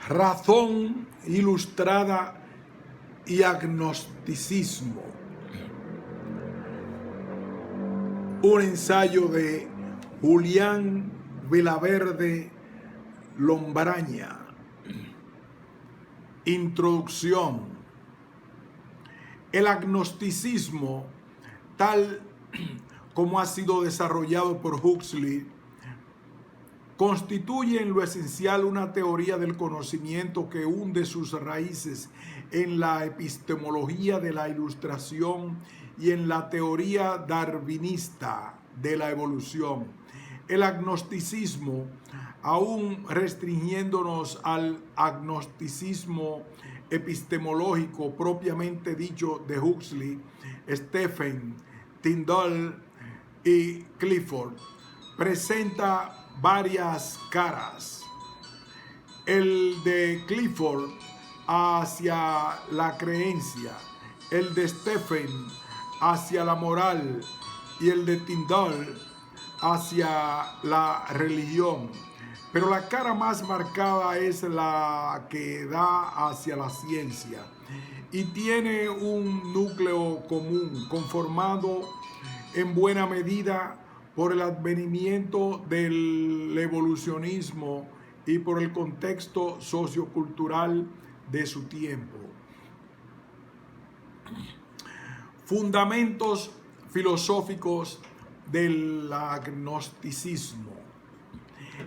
Razón ilustrada y agnosticismo. Un ensayo de Julián Vilaverde Lombraña. Introducción. El agnosticismo, tal como ha sido desarrollado por Huxley, constituye en lo esencial una teoría del conocimiento que hunde sus raíces en la epistemología de la Ilustración y en la teoría darwinista de la evolución. El agnosticismo, aún restringiéndonos al agnosticismo epistemológico propiamente dicho de Huxley, Stephen, Tyndall y Clifford, presenta varias caras. El de Clifford hacia la creencia, el de Stephen hacia la moral y el de Tyndall hacia la religión. Pero la cara más marcada es la que da hacia la ciencia y tiene un núcleo común conformado en buena medida por el advenimiento del evolucionismo y por el contexto sociocultural de su tiempo. Fundamentos filosóficos del agnosticismo.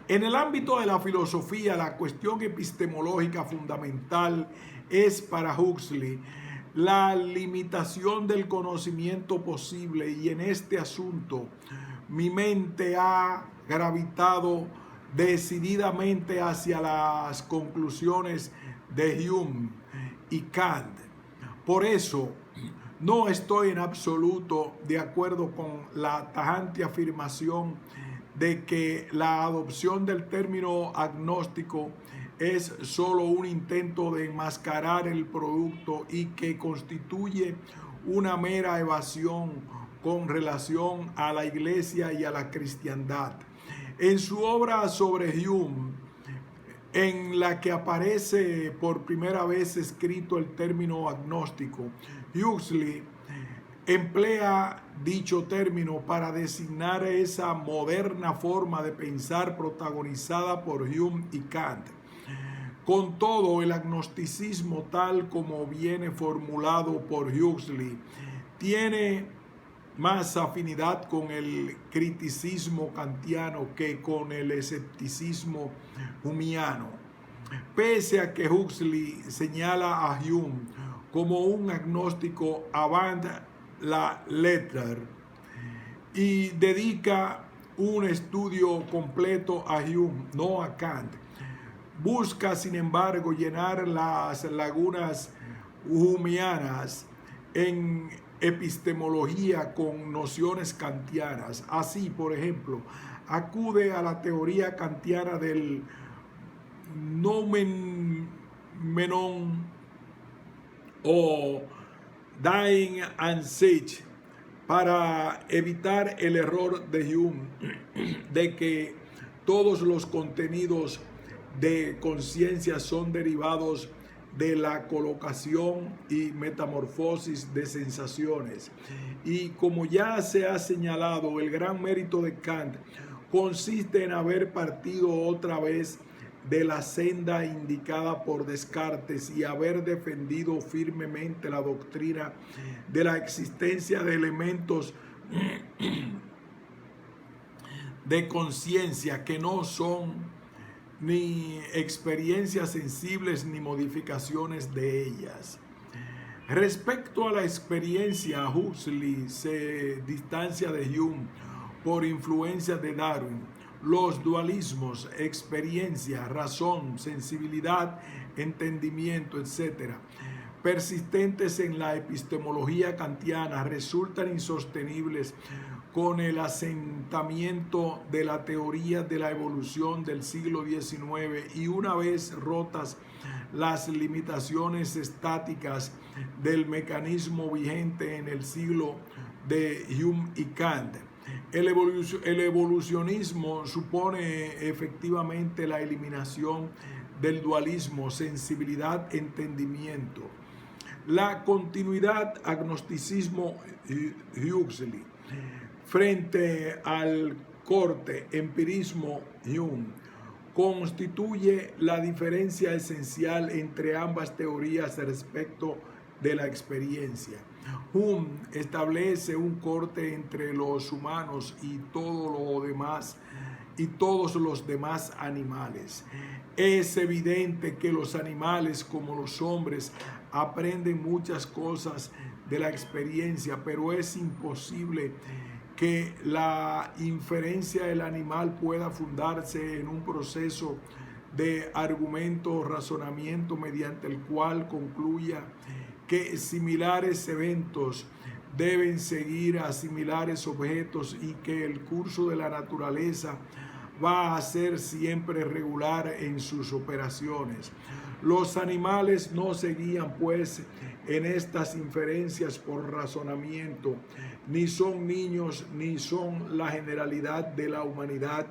En el ámbito de la filosofía, la cuestión epistemológica fundamental es para Huxley la limitación del conocimiento posible, y en este asunto mi mente ha gravitado decididamente hacia las conclusiones de Hume y Kant. Por eso, no estoy en absoluto de acuerdo con la tajante afirmación de que la adopción del término agnóstico es solo un intento de enmascarar el producto y que constituye una mera evasión con relación a la Iglesia y a la cristiandad. En su obra sobre Hume, en la que aparece por primera vez escrito el término agnóstico, Huxley emplea dicho término para designar esa moderna forma de pensar protagonizada por Hume y Kant. Con todo, el agnosticismo, tal como viene formulado por Huxley, tiene más afinidad con el criticismo kantiano que con el escepticismo humiano. Pese a que Huxley señala a Hume como un agnóstico avant la lettre y dedica un estudio completo a Hume, no a Kant, busca sin embargo llenar las lagunas humeanas en epistemología con nociones kantianas. Así, por ejemplo, acude a la teoría kantiana del noumenon o dying and sich para evitar el error de Hume de que todos los contenidos de conciencia son derivados de la colocación y metamorfosis de sensaciones. Y como ya se ha señalado, el gran mérito de Kant consiste en haber partido otra vez de la senda indicada por Descartes y haber defendido firmemente la doctrina de la existencia de elementos de conciencia que no son ni experiencias sensibles ni modificaciones de ellas. Respecto a la experiencia, Huxley se distancia de Hume por influencia de Darwin. Los dualismos, experiencia, razón, sensibilidad, entendimiento, etc., persistentes en la epistemología kantiana, resultan insostenibles con el asentamiento de la teoría de la evolución del siglo XIX, y una vez rotas las limitaciones estáticas del mecanismo vigente en el siglo de Hume y Kant, el evolucionismo supone efectivamente la eliminación del dualismo, sensibilidad, entendimiento. La continuidad, agnosticismo, Huxley, frente al corte, empirismo, Hume, constituye la diferencia esencial entre ambas teorías respecto de la experiencia. Hume establece un corte entre los humanos y todo lo demás y todos los demás animales. Es evidente que los animales, como los hombres, aprenden muchas cosas de la experiencia, pero es imposible que la inferencia del animal pueda fundarse en un proceso de argumento, razonamiento mediante el cual concluya que similares eventos deben seguir a similares objetos y que el curso de la naturaleza va a ser siempre regular en sus operaciones. Los animales no se guían pues en estas inferencias por razonamiento, ni son niños, ni son la generalidad de la humanidad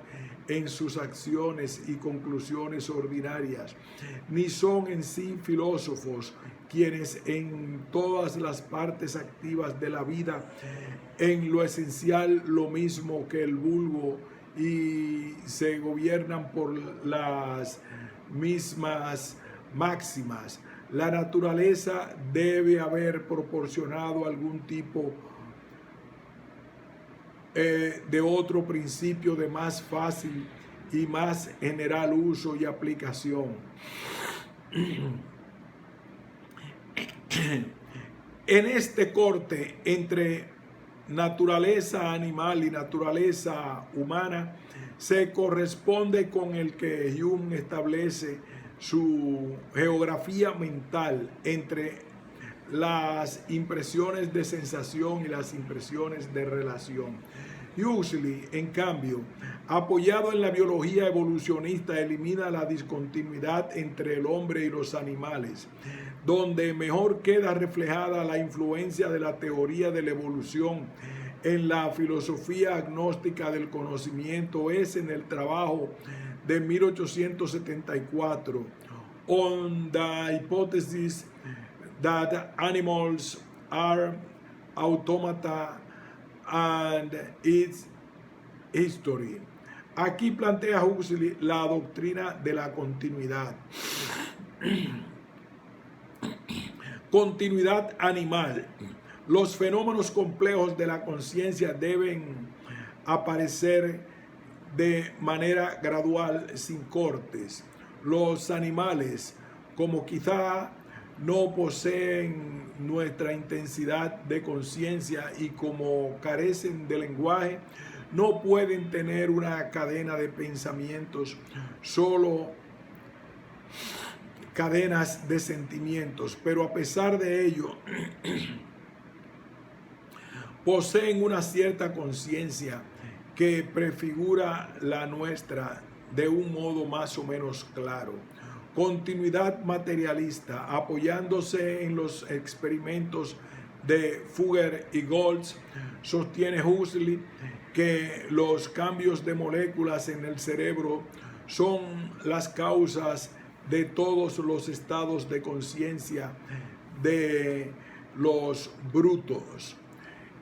en sus acciones y conclusiones ordinarias, ni son en sí filósofos, quienes en todas las partes activas de la vida, en lo esencial lo mismo que el vulgo, y se gobiernan por las mismas máximas. La naturaleza debe haber proporcionado algún tipo de otro principio de más fácil y más general uso y aplicación. En este corte entre naturaleza animal y naturaleza humana se corresponde con el que Hume establece su geografía mental entre las impresiones de sensación y las impresiones de relación. Huxley, en cambio, apoyado en la biología evolucionista, elimina la discontinuidad entre el hombre y los animales, donde mejor queda reflejada la influencia de la teoría de la evolución en la filosofía agnóstica del conocimiento es en el trabajo de 1874, On the Hypothesis that Animals are Automata and Its History. Aquí plantea Huxley la doctrina de la continuidad. Continuidad animal. Los fenómenos complejos de la conciencia deben aparecer de manera gradual, sin cortes. Los animales, como quizá no poseen nuestra intensidad de conciencia y como carecen de lenguaje, no pueden tener una cadena de pensamientos, solo cadenas de sentimientos, pero a pesar de ello poseen una cierta conciencia que prefigura la nuestra de un modo más o menos claro. Continuidad materialista, apoyándose en los experimentos de Fugger y Goltz, sostiene Huxley que los cambios de moléculas en el cerebro son las causas de todos los estados de conciencia de los brutos,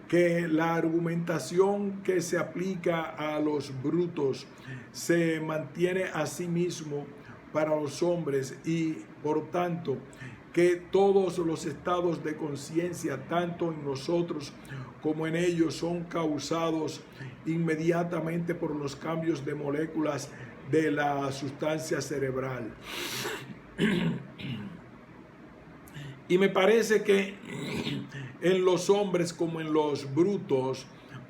que la argumentación que se aplica a los brutos se mantiene a sí mismo para los hombres y, por tanto, que todos los estados de conciencia, tanto en nosotros como en ellos, son causados inmediatamente por los cambios de moléculas de la sustancia cerebral. Y me parece que en los hombres como en los brutos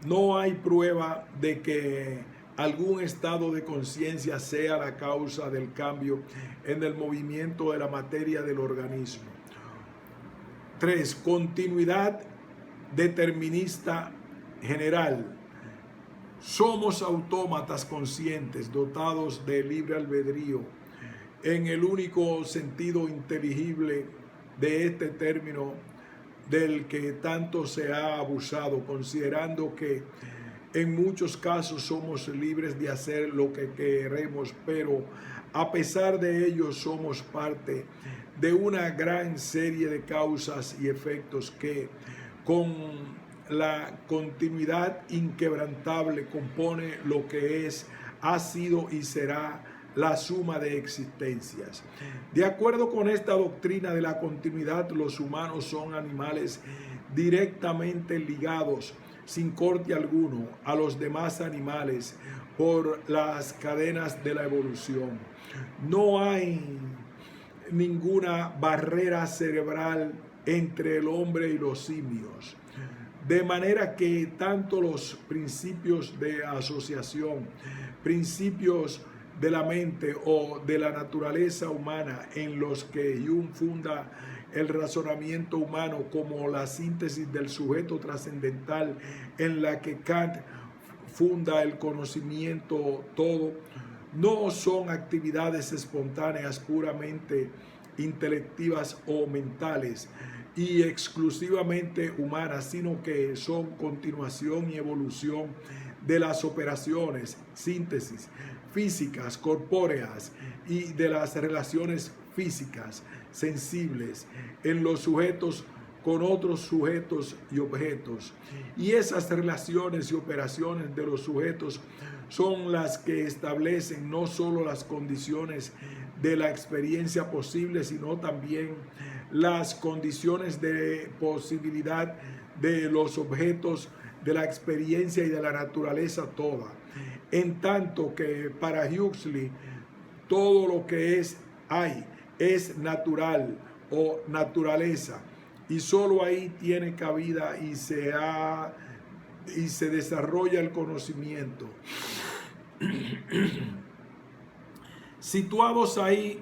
no hay prueba de que algún estado de conciencia sea la causa del cambio en el movimiento de la materia del organismo. 3. Continuidad determinista general. Somos autómatas conscientes dotados de libre albedrío en el único sentido inteligible de este término del que tanto se ha abusado, considerando que En muchos casos somos libres de hacer lo que queremos, pero a pesar de ello somos parte de una gran serie de causas y efectos que con la continuidad inquebrantable compone lo que es, ha sido y será la suma de existencias. De acuerdo con esta doctrina de la continuidad, los humanos son animales directamente ligados, sin corte alguno, a los demás animales por las cadenas de la evolución. No hay ninguna barrera cerebral entre el hombre y los simios. De manera que tanto los principios de asociación, principios de la mente o de la naturaleza humana en los que Jung funda el razonamiento humano, como la síntesis del sujeto trascendental en la que Kant funda el conocimiento todo, no son actividades espontáneas puramente intelectivas o mentales y exclusivamente humanas, sino que son continuación y evolución de las operaciones, síntesis físicas, corpóreas y de las relaciones físicas sensibles en los sujetos con otros sujetos y objetos. Y esas relaciones y operaciones de los sujetos son las que establecen no solo las condiciones de la experiencia posible, sino también las condiciones de posibilidad de los objetos de la experiencia y de la naturaleza toda. En tanto que para Huxley todo lo que hay es natural o naturaleza, y solo ahí tiene cabida y se desarrolla el conocimiento. Situados ahí,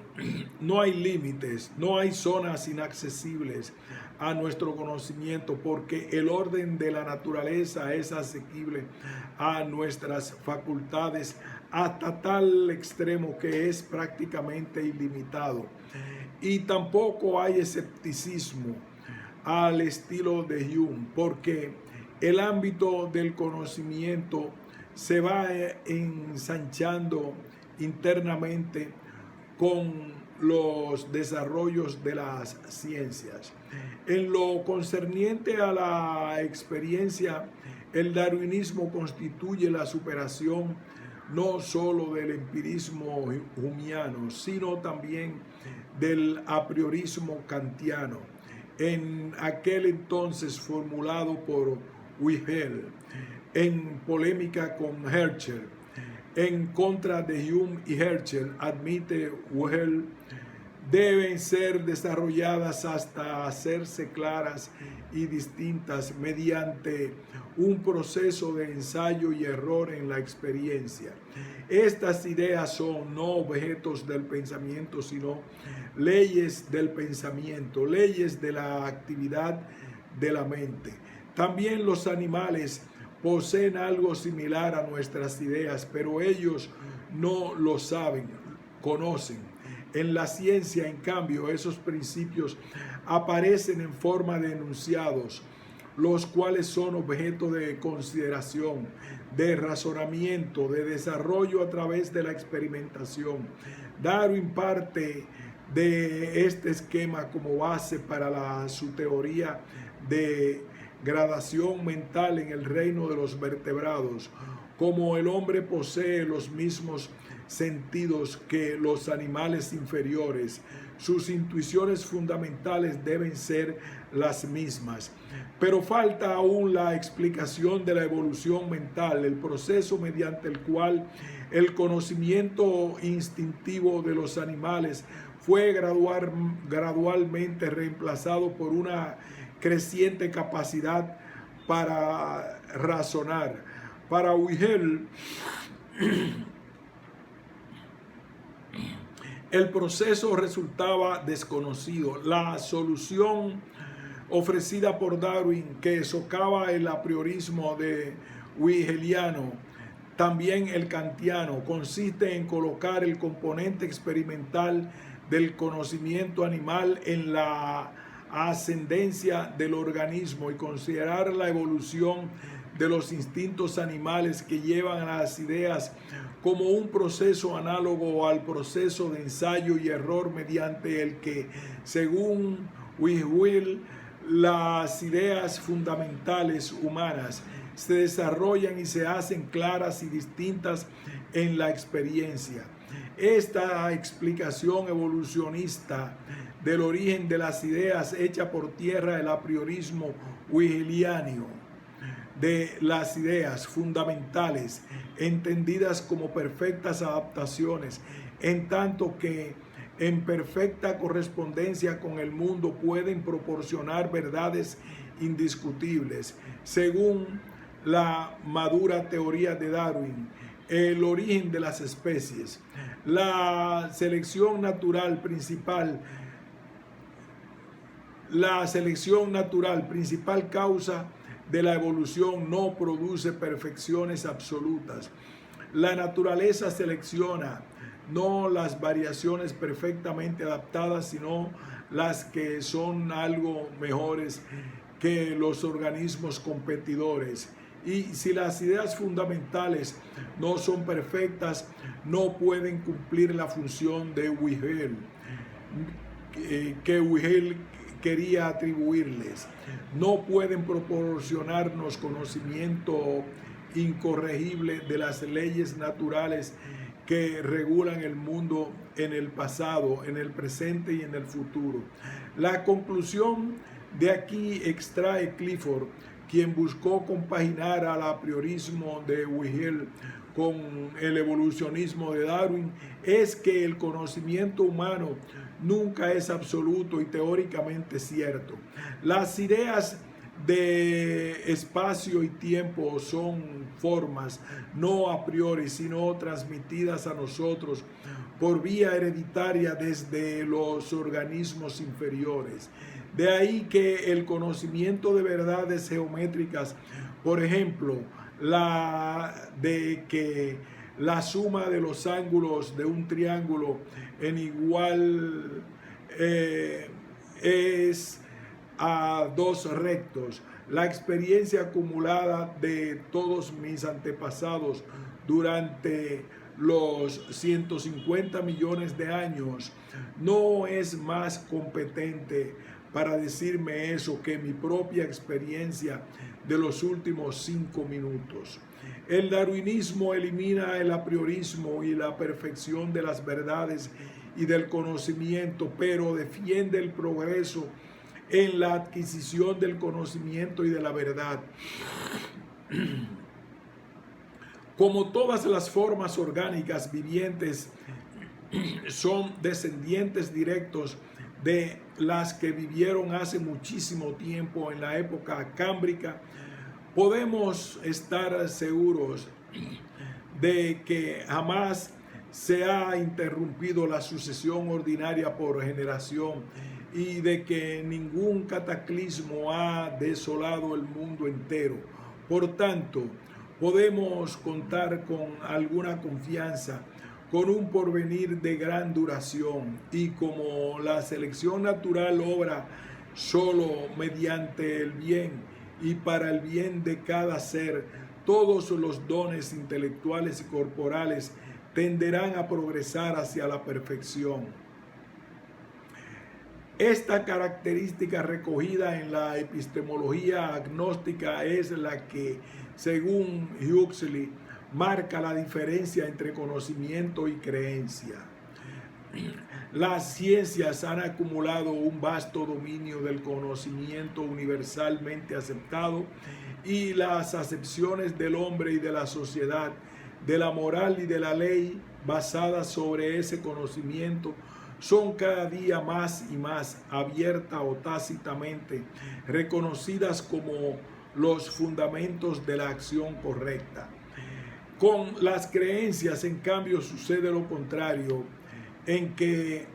no hay límites, no hay zonas inaccesibles a nuestro conocimiento, porque el orden de la naturaleza es asequible a nuestras facultades hasta tal extremo que es prácticamente ilimitado. Y tampoco hay escepticismo al estilo de Jung, porque el ámbito del conocimiento se va ensanchando internamente con los desarrollos de las ciencias. En lo concerniente a la experiencia, el darwinismo constituye la superación no solo del empirismo humiano, sino también del apriorismo kantiano, en aquel entonces formulado por Wilhelm en polémica con Herschel. En contra de Hume y Herschel, admite Wilhelm, deben ser desarrolladas hasta hacerse claras y distintas mediante un proceso de ensayo y error en la experiencia. Estas ideas son no objetos del pensamiento, sino leyes del pensamiento, leyes de la actividad de la mente. También los animales poseen algo similar a nuestras ideas, pero ellos no lo saben, conocen. En la ciencia, en cambio, esos principios aparecen en forma de enunciados, los cuales son objeto de consideración, de razonamiento, de desarrollo a través de la experimentación. Darwin parte de este esquema como base para su teoría de gradación mental en el reino de los vertebrados. Como el hombre posee los mismos sentidos que los animales inferiores, sus intuiciones fundamentales deben ser las mismas. Pero falta aún la explicación de la evolución mental, el proceso mediante el cual el conocimiento instintivo de los animales fue gradualmente reemplazado por una creciente capacidad para razonar. Para Wilhelm, el proceso resultaba desconocido. La solución ofrecida por Darwin, que socava el apriorismo de Wilhelmiano, también el kantiano, consiste en colocar el componente experimental del conocimiento animal en la ascendencia del organismo y considerar la evolución de los instintos animales que llevan a las ideas como un proceso análogo al proceso de ensayo y error mediante el que, según Will, las ideas fundamentales humanas se desarrollan y se hacen claras y distintas en la experiencia. Esta explicación evolucionista del origen de las ideas echa por tierra el apriorismo wigeliano de las ideas fundamentales entendidas como perfectas adaptaciones, en tanto que en perfecta correspondencia con el mundo pueden proporcionar verdades indiscutibles. Según la madura teoría de Darwin, el origen de las especies, la selección natural, principal causa de la evolución, no produce perfecciones absolutas. La naturaleza selecciona no las variaciones perfectamente adaptadas, sino las que son algo mejores que los organismos competidores. Y si las ideas fundamentales no son perfectas, no pueden cumplir la función de Wigel, que Wigel quería atribuirles. No pueden proporcionarnos conocimiento incorregible de las leyes naturales que regulan el mundo en el pasado, en el presente y en el futuro. La conclusión de aquí extrae Clifford, quien buscó compaginar al apriorismo de Wigel con el evolucionismo de Darwin, es que el conocimiento humano nunca es absoluto y teóricamente cierto. Las ideas de espacio y tiempo son formas no a priori, sino transmitidas a nosotros por vía hereditaria desde los organismos inferiores. De ahí que el conocimiento de verdades geométricas, por ejemplo, la de que la suma de los ángulos de un triángulo en igual es a dos rectos, la experiencia acumulada de todos mis antepasados durante los 150 millones de años no es más competente para decirme eso que mi propia experiencia de los últimos 5 minutos. El darwinismo elimina el apriorismo y la perfección de las verdades y del conocimiento, pero defiende el progreso en la adquisición del conocimiento y de la verdad. Como todas las formas orgánicas vivientes son descendientes directos de las que vivieron hace muchísimo tiempo en la época cámbrica, podemos estar seguros de que jamás se ha interrumpido la sucesión ordinaria por generación y de que ningún cataclismo ha desolado el mundo entero. Por tanto, podemos contar con alguna confianza con un porvenir de gran duración, y como la selección natural obra solo mediante el bien y para el bien de cada ser, todos los dones intelectuales y corporales tenderán a progresar hacia la perfección. Esta característica recogida en la epistemología agnóstica es la que, según Huxley, marca la diferencia entre conocimiento y creencia. Las ciencias han acumulado un vasto dominio del conocimiento universalmente aceptado, y las acepciones del hombre y de la sociedad, de la moral y de la ley basadas sobre ese conocimiento, son cada día más y más abiertas o tácitamente reconocidas como los fundamentos de la acción correcta. Con las creencias, en cambio, sucede lo contrario, en que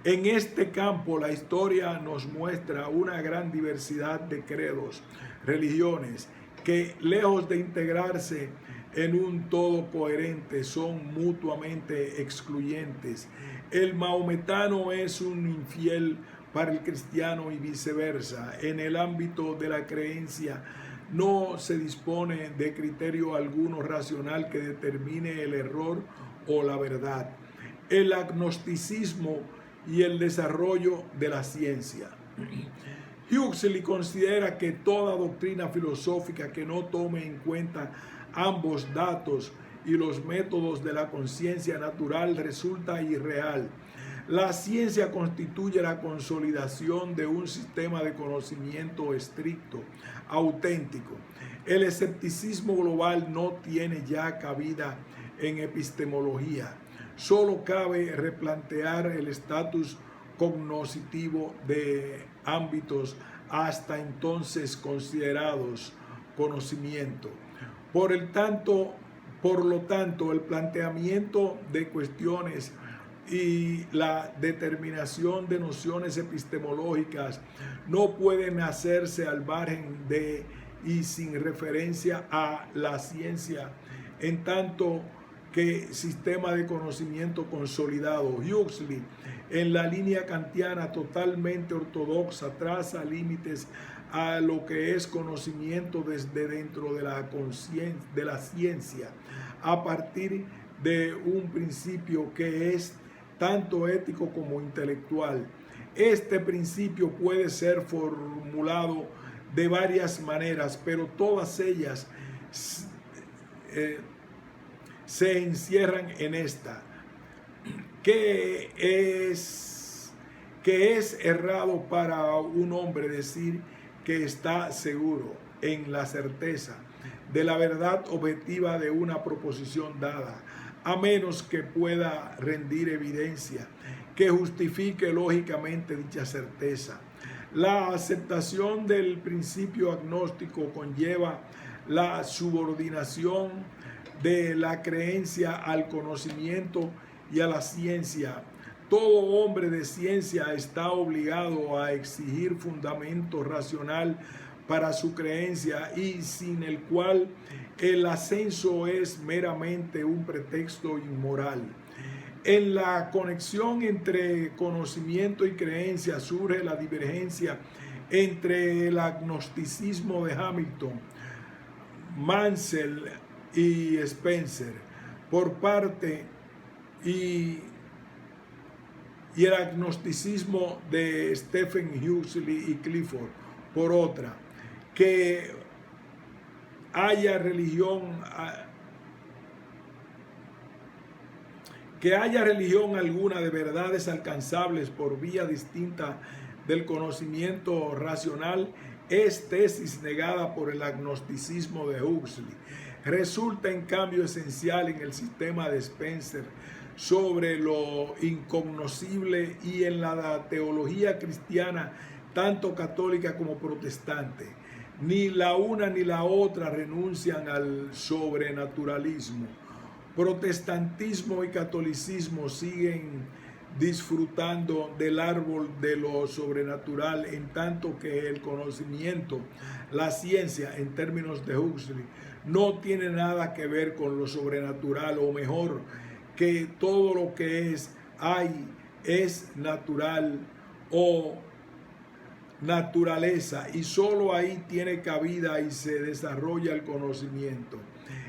en este campo la historia nos muestra una gran diversidad de credos, religiones, que lejos de integrarse en un todo coherente, son mutuamente excluyentes. El maometano es un infiel para el cristiano y viceversa. En el ámbito de la creencia, No se dispone de criterio alguno racional que determine el error o la verdad. El agnosticismo y el desarrollo de la ciencia. Huxley considera que toda doctrina filosófica que no tome en cuenta ambos datos y los métodos de la conciencia natural resulta irreal. La ciencia constituye la consolidación de un sistema de conocimiento estricto, auténtico. El escepticismo global no tiene ya cabida en epistemología. Solo cabe replantear el estatus cognoscitivo de ámbitos hasta entonces considerados conocimiento. Por lo tanto, el planteamiento de cuestiones y la determinación de nociones epistemológicas no pueden hacerse al margen de y sin referencia a la ciencia, en tanto que sistema de conocimiento consolidado. Huxley, en la línea kantiana totalmente ortodoxa, traza límites a lo que es conocimiento desde dentro de la ciencia, a partir de un principio que es tanto ético como intelectual. Este principio puede ser formulado de varias maneras, pero todas ellas se encierran en esta, que es errado para un hombre decir que está seguro en la certeza de la verdad objetiva de una proposición dada, a menos que pueda rendir evidencia que justifique lógicamente dicha certeza. La aceptación del principio agnóstico conlleva la subordinación de la creencia al conocimiento y a la ciencia. Todo hombre de ciencia está obligado a exigir fundamento racional para su creencia y sin el cual el ascenso es meramente un pretexto inmoral. En la conexión entre conocimiento y creencia surge la divergencia entre el agnosticismo de Hamilton, Mansell y Spencer por parte y el agnosticismo de Stephen Huxley y Clifford por otra. Que haya religión alguna de verdades alcanzables por vía distinta del conocimiento racional es tesis negada por el agnosticismo de Huxley. Resulta en cambio esencial en el sistema de Spencer sobre lo incognoscible y en la teología cristiana, tanto católica como protestante. Ni la una ni la otra renuncian al sobrenaturalismo. Protestantismo y catolicismo siguen disfrutando del árbol de lo sobrenatural, en tanto que el conocimiento, la ciencia, en términos de Huxley, no tiene nada que ver con lo sobrenatural, o mejor, que todo lo que hay es natural o naturaleza, y solo ahí tiene cabida y se desarrolla el conocimiento.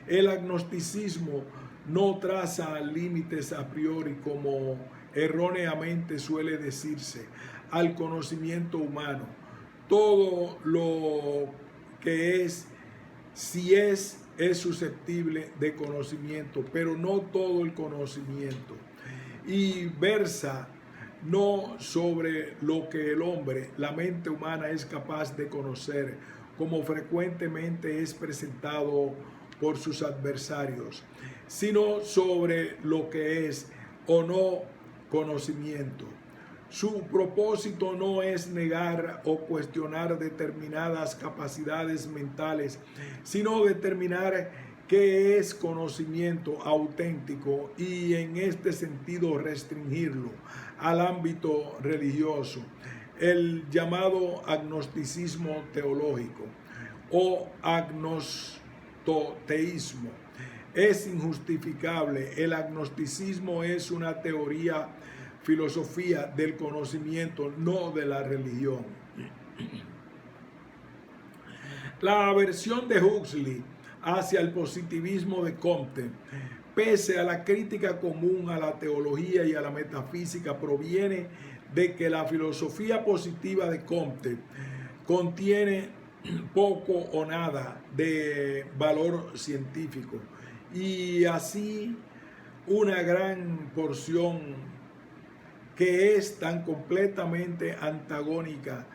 El agnosticismo no traza límites a priori, como erróneamente suele decirse, al conocimiento humano. Todo lo que si es susceptible de conocimiento, pero no todo el conocimiento. Y versa no sobre lo que el hombre, la mente humana, es capaz de conocer, como frecuentemente es presentado por sus adversarios, sino sobre lo que es o no conocimiento. Su propósito no es negar o cuestionar determinadas capacidades mentales, sino determinar qué es conocimiento auténtico y en este sentido restringirlo al ámbito religioso, el llamado agnosticismo teológico o agnostoteísmo. Es injustificable. El agnosticismo es una filosofía del conocimiento, no de la religión. La aversión de Huxley hacia el positivismo de Comte, pese a la crítica común a la teología y a la metafísica, proviene de que la filosofía positiva de Comte contiene poco o nada de valor científico y así una gran porción que es tan completamente antagónica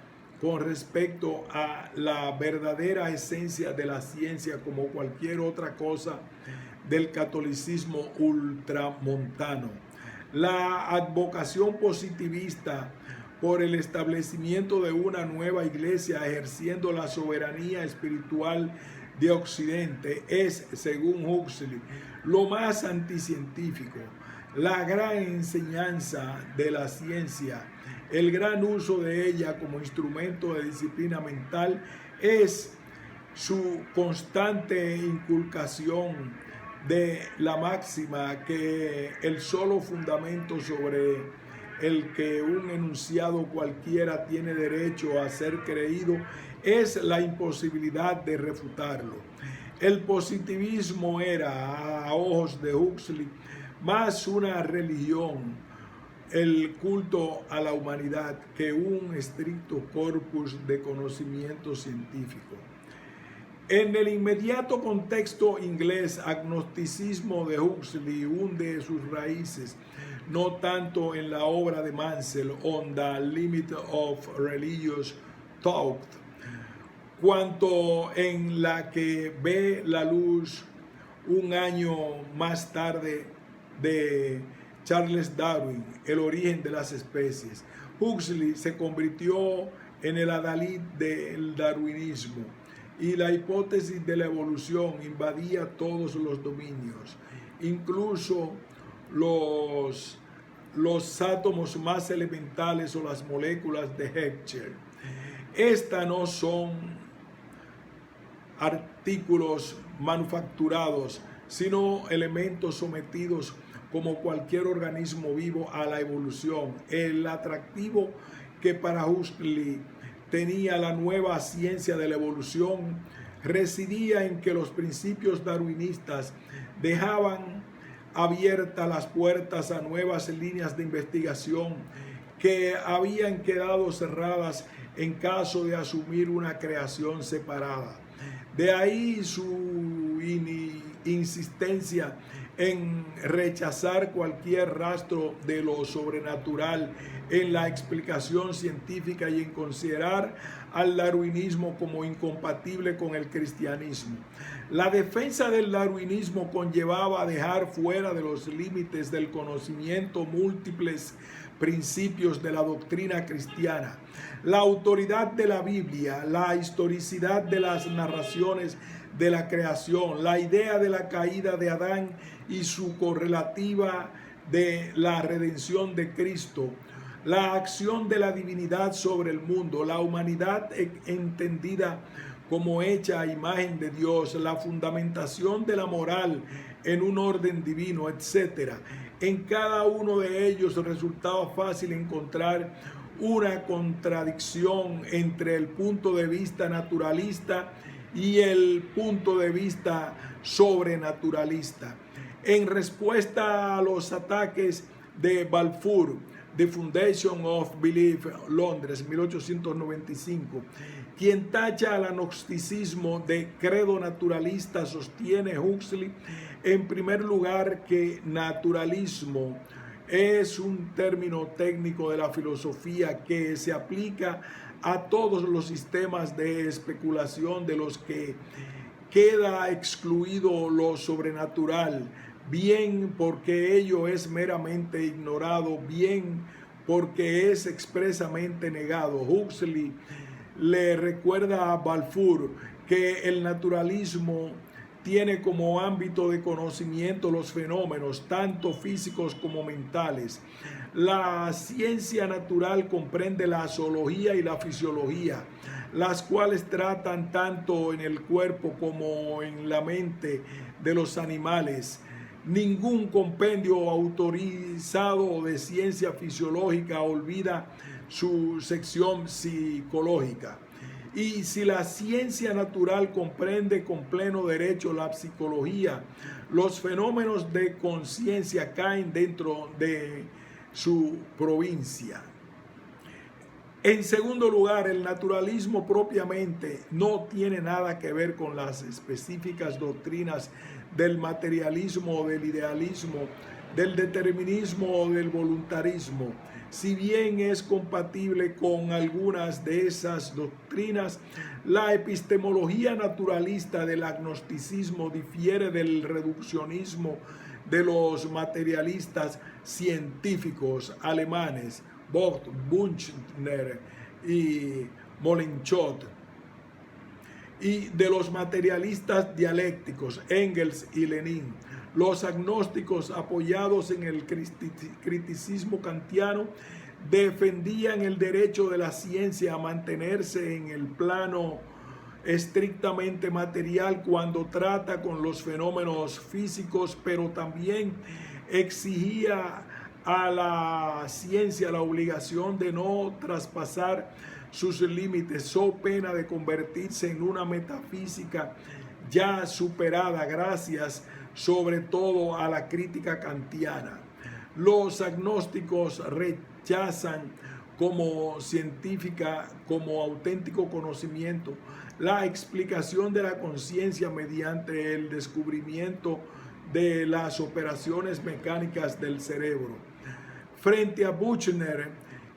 con respecto a la verdadera esencia de la ciencia como cualquier otra cosa del catolicismo ultramontano. La advocación positivista por el establecimiento de una nueva iglesia ejerciendo la soberanía espiritual de Occidente es, según Huxley, lo más anticientífico. La gran enseñanza de la ciencia, el gran uso de ella como instrumento de disciplina mental es su constante inculcación de la máxima que el solo fundamento sobre el que un enunciado cualquiera tiene derecho a ser creído es la imposibilidad de refutarlo. El positivismo era, a ojos de Huxley, más una religión, el culto a la humanidad, que un estricto corpus de conocimiento científico. En el inmediato contexto inglés, agnosticismo de Huxley hunde sus raíces no tanto en la obra de Mansell On the Limit of Religious Thought, cuanto en la que ve la luz un año más tarde de Charles Darwin, El origen de las especies. Huxley se convirtió en el adalid del darwinismo y la hipótesis de la evolución invadía todos los dominios, incluso los átomos más elementales o las moléculas de Hertzsprung. Estas no son artículos manufacturados, sino elementos sometidos como cualquier organismo vivo a la evolución. El atractivo que para Huxley tenía la nueva ciencia de la evolución residía en que los principios darwinistas dejaban abiertas las puertas a nuevas líneas de investigación que habían quedado cerradas en caso de asumir una creación separada. De ahí su insistencia en rechazar cualquier rastro de lo sobrenatural en la explicación científica y en considerar al darwinismo como incompatible con el cristianismo. La defensa del darwinismo conllevaba dejar fuera de los límites del conocimiento múltiples principios de la doctrina cristiana, la autoridad de la Biblia, la historicidad de las narraciones de la creación, la idea de la caída de Adán y su correlativa de la redención de Cristo, la acción de la divinidad sobre el mundo, la humanidad entendida como hecha a imagen de Dios, la fundamentación de la moral en un orden divino, etc. En cada uno de ellos resultaba fácil encontrar una contradicción entre el punto de vista naturalista y el punto de vista sobrenaturalista. En respuesta a los ataques de Balfour, The Foundation of Belief, Londres, 1895, quien tacha al agnosticismo de credo naturalista, sostiene Huxley, en primer lugar, que naturalismo es un término técnico de la filosofía que se aplica a todos los sistemas de especulación de los que queda excluido lo sobrenatural, bien porque ello es meramente ignorado, bien porque es expresamente negado. Huxley le recuerda a Balfour que el naturalismo tiene como ámbito de conocimiento los fenómenos, tanto físicos como mentales. La ciencia natural comprende la zoología y la fisiología, las cuales tratan tanto en el cuerpo como en la mente de los animales. Ningún compendio autorizado de ciencia fisiológica olvida su sección psicológica. Y si la ciencia natural comprende con pleno derecho la psicología, los fenómenos de conciencia caen dentro de su provincia. En segundo lugar, el naturalismo propiamente no tiene nada que ver con las específicas doctrinas del materialismo o del idealismo, del determinismo o del voluntarismo. Si bien es compatible con algunas de esas doctrinas, la epistemología naturalista del agnosticismo difiere del reduccionismo de los materialistas científicos alemanes, Vogt, Büchner y Molenschott, y de los materialistas dialécticos, Engels y Lenin. Los agnósticos, apoyados en el criticismo kantiano, defendían el derecho de la ciencia a mantenerse en el plano estrictamente material cuando trata con los fenómenos físicos, pero también exigía a la ciencia la obligación de no traspasar sus límites, so pena de convertirse en una metafísica ya superada gracias sobre todo a la crítica kantiana. Los agnósticos rechazan como científica, como auténtico conocimiento, la explicación de la conciencia mediante el descubrimiento de las operaciones mecánicas del cerebro. Frente a Büchner,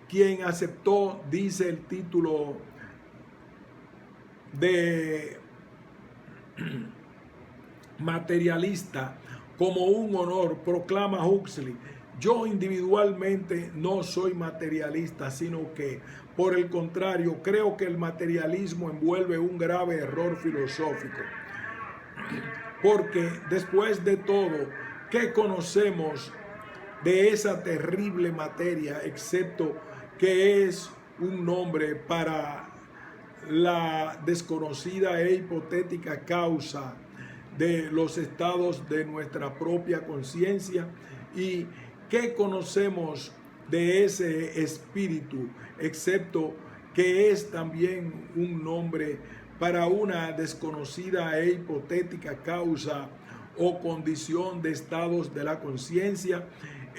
quien aceptó, dice el título de materialista, como un honor, proclama Huxley: yo individualmente no soy materialista, sino que, por el contrario, creo que el materialismo envuelve un grave error filosófico. Porque después de todo, ¿qué conocemos de esa terrible materia, excepto que es un nombre para la desconocida e hipotética causa de los estados de nuestra propia conciencia? ¿Y qué conocemos de ese espíritu, excepto que es también un nombre para una desconocida e hipotética causa o condición de estados de la conciencia?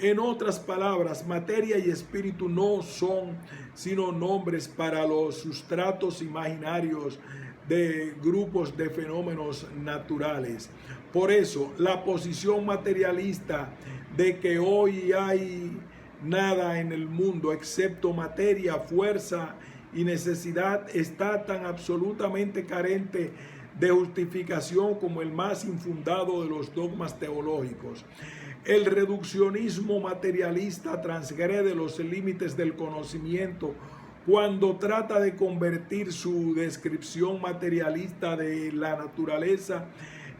En otras palabras, materia y espíritu no son sino nombres para los sustratos imaginarios de grupos de fenómenos naturales. Por eso, la posición materialista de que hoy hay nada en el mundo excepto materia, fuerza y necesidad está tan absolutamente carente de justificación como el más infundado de los dogmas teológicos. El reduccionismo materialista transgrede los límites del conocimiento cuando trata de convertir su descripción materialista de la naturaleza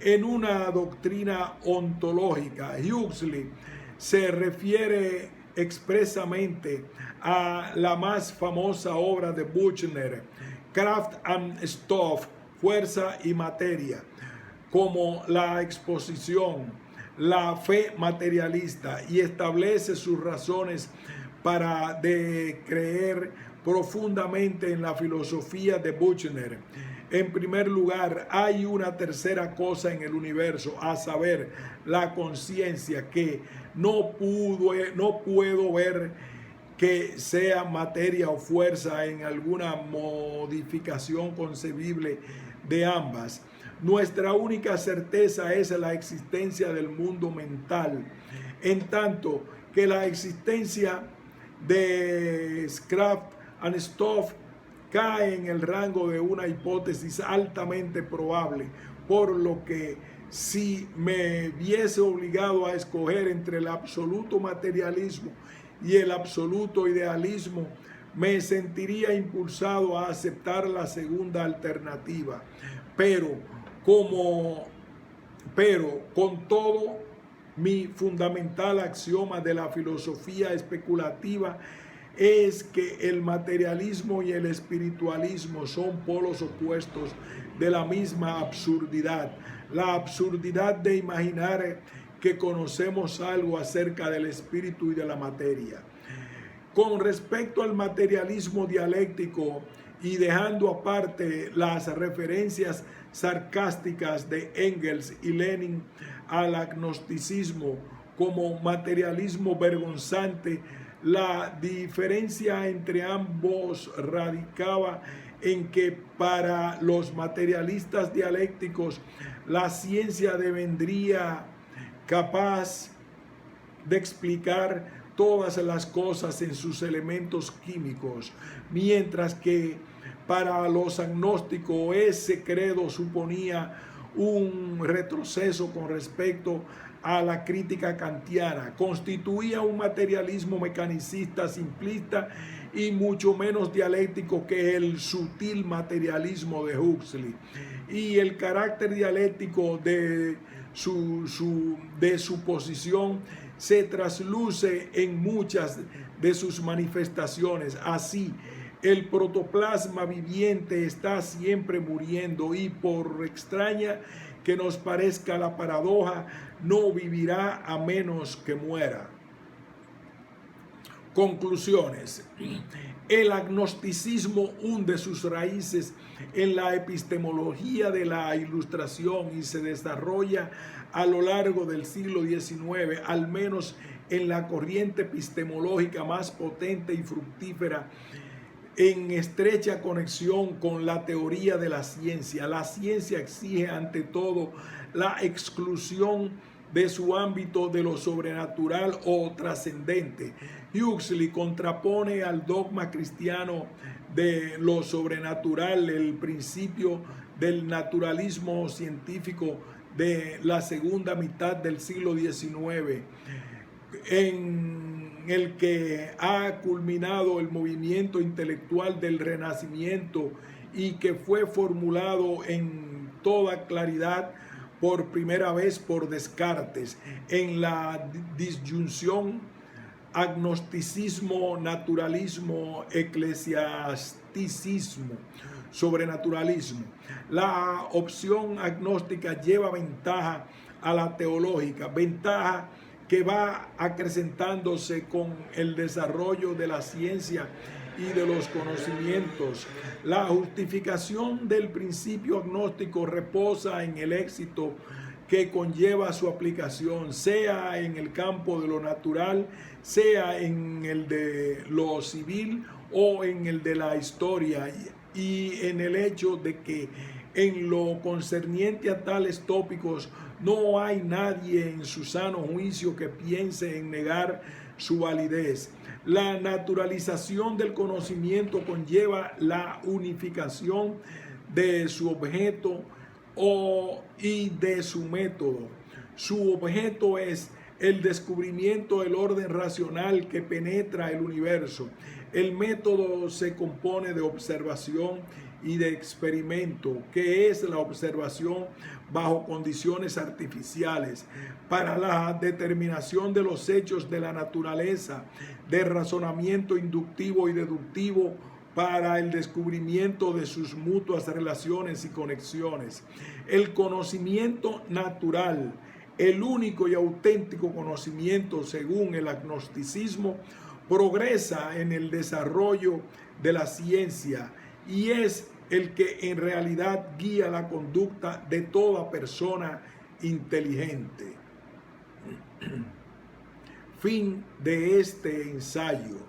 en una doctrina ontológica. Huxley se refiere expresamente a la más famosa obra de Büchner, Kraft and Stoff, Fuerza y Materia, como la exposición, la fe materialista, y establece sus razones para de creer profundamente en la filosofía de Büchner. En primer lugar, hay una tercera cosa en el universo, a saber, la conciencia, que no puedo ver que sea materia o fuerza en alguna modificación concebible de ambas. Nuestra única certeza es la existencia del mundo mental, en tanto que la existencia de Kraft and Stoff cae en el rango de una hipótesis altamente probable, por lo que si me viese obligado a escoger entre el absoluto materialismo y el absoluto idealismo, me sentiría impulsado a aceptar la segunda alternativa. Pero con todo, mi fundamental axioma de la filosofía especulativa es que el materialismo y el espiritualismo son polos opuestos de la misma absurdidad. La absurdidad de imaginar que conocemos algo acerca del espíritu y de la materia. Con respecto al materialismo dialéctico y dejando aparte las referencias sarcásticas de Engels y Lenin al agnosticismo como materialismo vergonzante, la diferencia entre ambos radicaba en que para los materialistas dialécticos la ciencia devendría capaz de explicar todas las cosas en sus elementos químicos, mientras que para los agnósticos ese credo suponía un retroceso con respecto a la crítica kantiana, constituía un materialismo mecanicista simplista y mucho menos dialéctico que el sutil materialismo de Huxley. Y el carácter dialéctico de su posición se trasluce en muchas de sus manifestaciones. Así, el protoplasma viviente está siempre muriendo y, por extraña que nos parezca la paradoja, no vivirá a menos que muera. Conclusiones. El agnosticismo hunde sus raíces en la epistemología de la Ilustración y se desarrolla a lo largo del siglo XIX, al menos en la corriente epistemológica más potente y fructífera, en estrecha conexión con la teoría de la ciencia. La ciencia exige ante todo la exclusión de su ámbito de lo sobrenatural o trascendente. Huxley contrapone al dogma cristiano de lo sobrenatural el principio del naturalismo científico de la segunda mitad del siglo XIX, en el que ha culminado el movimiento intelectual del Renacimiento y que fue formulado en toda claridad por primera vez por Descartes en la disyunción agnosticismo, naturalismo, eclesiasticismo, sobrenaturalismo. La opción agnóstica lleva ventaja a la teológica, ventaja que va acrecentándose con el desarrollo de la ciencia y de los conocimientos. La justificación del principio agnóstico reposa en el éxito que conlleva su aplicación, sea en el campo de lo natural, sea en el de lo civil o en el de la historia, y en el hecho de que en lo concerniente a tales tópicos no hay nadie en su sano juicio que piense en negar su validez. La naturalización del conocimiento conlleva la unificación de su objeto y de su método. Su objeto es el descubrimiento del orden racional que penetra el universo. El método se compone de observación y de experimento, que es la observación bajo condiciones artificiales para la determinación de los hechos de la naturaleza, de razonamiento inductivo y deductivo para el descubrimiento de sus mutuas relaciones y conexiones. El conocimiento natural, el único y auténtico conocimiento según el agnosticismo, progresa en el desarrollo de la ciencia y es el que en realidad guía la conducta de toda persona inteligente. Fin de este ensayo.